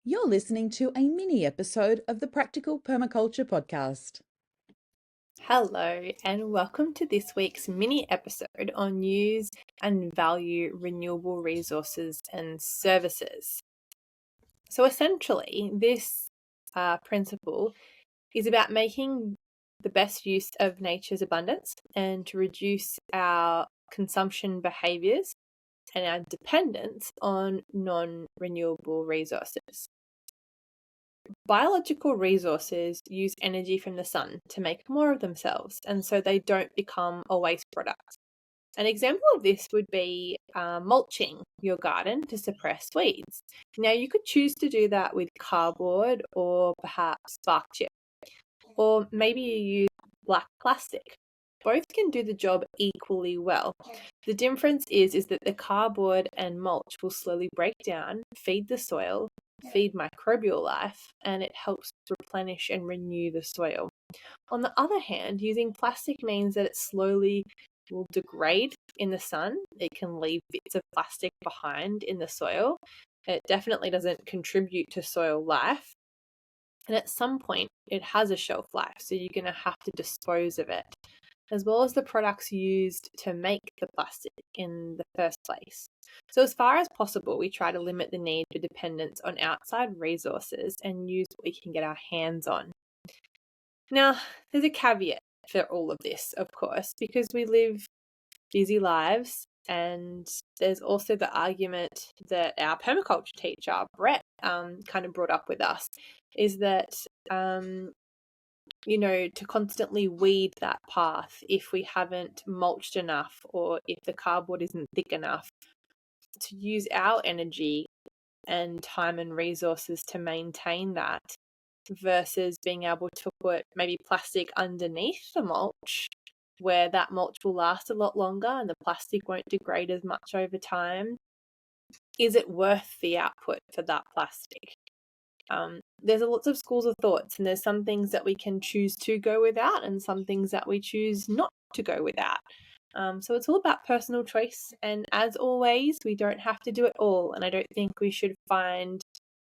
You're listening to a mini episode of the Practical Permaculture Podcast. Hello, and welcome to this week's mini episode on use and value renewable resources and services. So, essentially, this principle is about making the best use of nature's abundance and to reduce our consumption behaviours and our dependence on non renewable resources. Biological resources use energy from the sun to make more of themselves, and so they don't become a waste product. An example of this would be mulching your garden to suppress weeds. Now, you could choose to do that with cardboard or perhaps bark chip, or maybe you use black plastic. Both can do the job equally well. The difference is that the cardboard and mulch will slowly break down, feed the soil, feed microbial life, and it helps replenish and renew the soil. On the other hand, using plastic means that it slowly will degrade in the sun. It can leave bits of plastic behind in the soil. It definitely doesn't contribute to soil life. And at some point, it has a shelf life, so you're going to have to dispose of it, as well as the products used to make the plastic in the first place. So, as far as possible, we try to limit the need for dependence on outside resources and use what we can get our hands on. Now, there's a caveat for all of this, of course, because we live busy lives, and there's also the argument that our permaculture teacher, Brett, kind of brought up with us, is that to constantly weed that path if we haven't mulched enough or if the cardboard isn't thick enough, to use our energy and time and resources to maintain that versus being able to put maybe plastic underneath the mulch where that mulch will last a lot longer and the plastic won't degrade as much over time. Is it worth the output for that plastic? There's lots of schools of thoughts, and there's some things that we can choose to go without and some things that we choose not to go without. So it's all about personal choice, and as always, we don't have to do it all, and I don't think we should find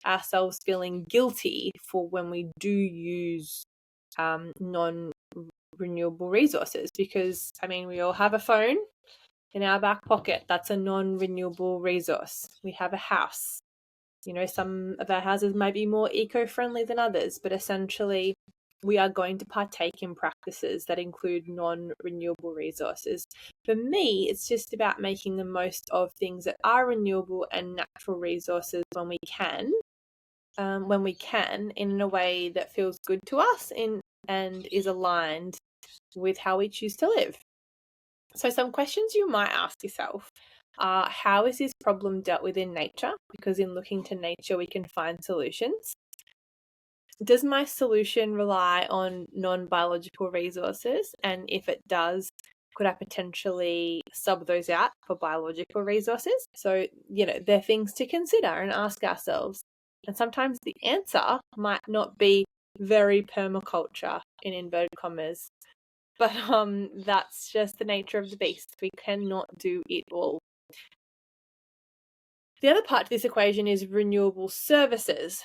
ourselves feeling guilty for when we do use non-renewable resources, because we all have a phone in our back pocket. That's a non-renewable resource. We have a house. Some of our houses might be more eco-friendly than others, but essentially we are going to partake in practices that include non-renewable resources. For me, it's just about making the most of things that are renewable and natural resources when we can in a way that feels good to us and is aligned with how we choose to live. So some questions you might ask yourself are, how is this problem dealt with in nature? Because in looking to nature, we can find solutions. Does my solution rely on non-biological resources? And if it does, could I potentially sub those out for biological resources? So, they're things to consider and ask ourselves. And sometimes the answer might not be very permaculture, in inverted commas, but that's just the nature of the beast. We cannot do it all. The other part to this equation is renewable services.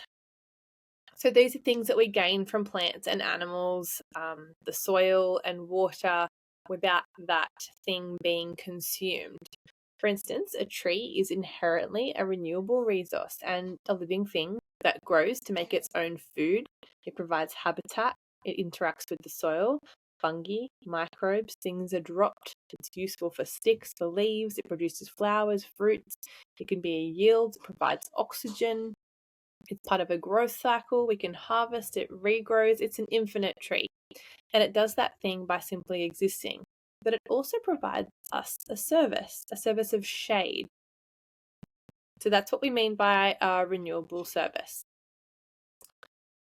So these are things that we gain from plants and animals, the soil and water, without that thing being consumed. For instance, a tree is inherently a renewable resource and a living thing that grows to make its own food. It provides habitat, it interacts with the soil, fungi, microbes, things are dropped. It's useful for sticks, for leaves, it produces flowers, fruits. It can be a yield, it provides oxygen. It's part of a growth cycle. We can harvest, it regrows. It's an infinite tree. And it does that thing by simply existing. But it also provides us a service of shade. So that's what we mean by a renewable service.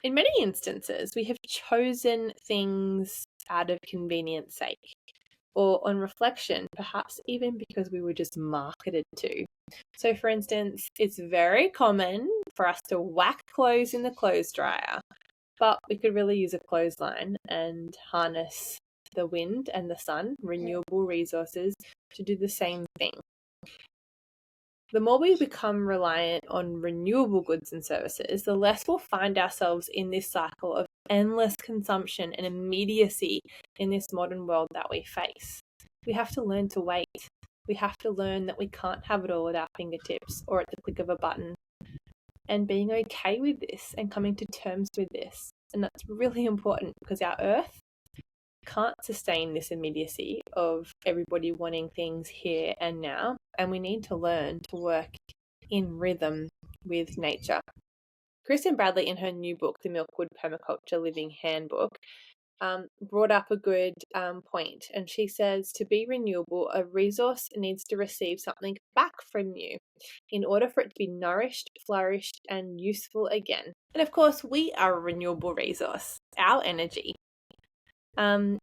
In many instances, we have chosen things out of convenience sake, or on reflection, perhaps even because we were just marketed to. So, for instance, it's very common for us to whack clothes in the clothes dryer, but we could really use a clothesline and harness the wind and the sun, renewable resources, to do the same thing. The more we become reliant on renewable goods and services, the less we'll find ourselves in this cycle of endless consumption and immediacy in this modern world that we face. We have to learn to wait. We have to learn that we can't have it all at our fingertips or at the click of a button. And being okay with this and coming to terms with this. And that's really important because our earth can't sustain this immediacy of everybody wanting things here and now, and we need to learn to work in rhythm with nature. Kristen Bradley, in her new book, The Milkwood Permaculture Living Handbook, brought up a good point, and she says to be renewable, a resource needs to receive something back from you in order for it to be nourished, flourished, and useful again. And of course, we are a renewable resource, our energy. And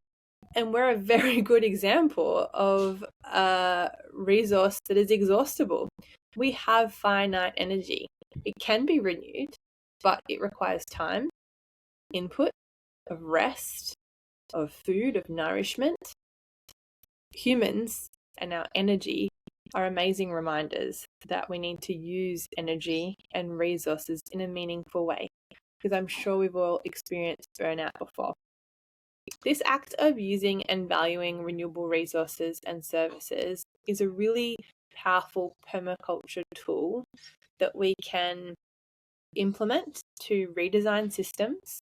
we're a very good example of a resource that is exhaustible. We have finite energy. It can be renewed, but it requires time, input, of rest, of food, of nourishment. Humans and our energy are amazing reminders that we need to use energy and resources in a meaningful way, because I'm sure we've all experienced burnout before. This act of using and valuing renewable resources and services is a really powerful permaculture tool that we can implement to redesign systems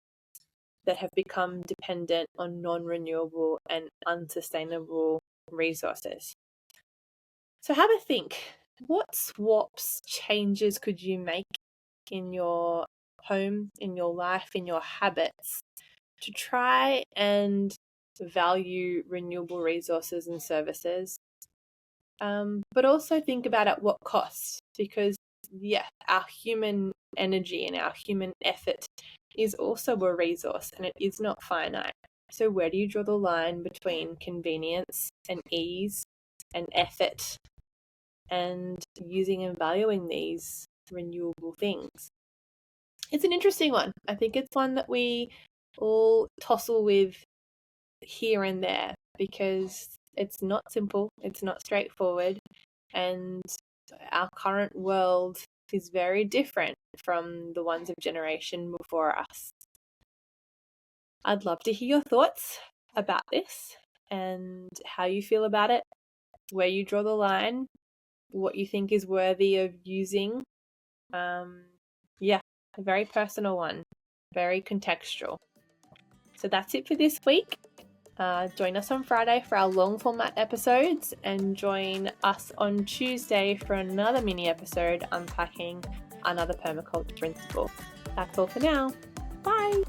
that have become dependent on non-renewable and unsustainable resources. So have a think. What swaps, changes could you make in your home, in your life, in your habits to try and value renewable resources and services, but also think about at what cost, because our human energy and our human effort is also a resource and it is not finite. So where do you draw the line between convenience and ease and effort and using and valuing these renewable things? It's an interesting one. I think it's one that we all tussle with here and there because it's not simple, it's not straightforward, and our current world is very different from the ones of generation before us. I'd love to hear your thoughts about this and how you feel about it, where you draw the line, what you think is worthy of using. A very personal one, very contextual. So that's it for this week. Join us on Friday for our long format episodes and join us on Tuesday for another mini episode unpacking another permaculture principle. That's all for now. Bye!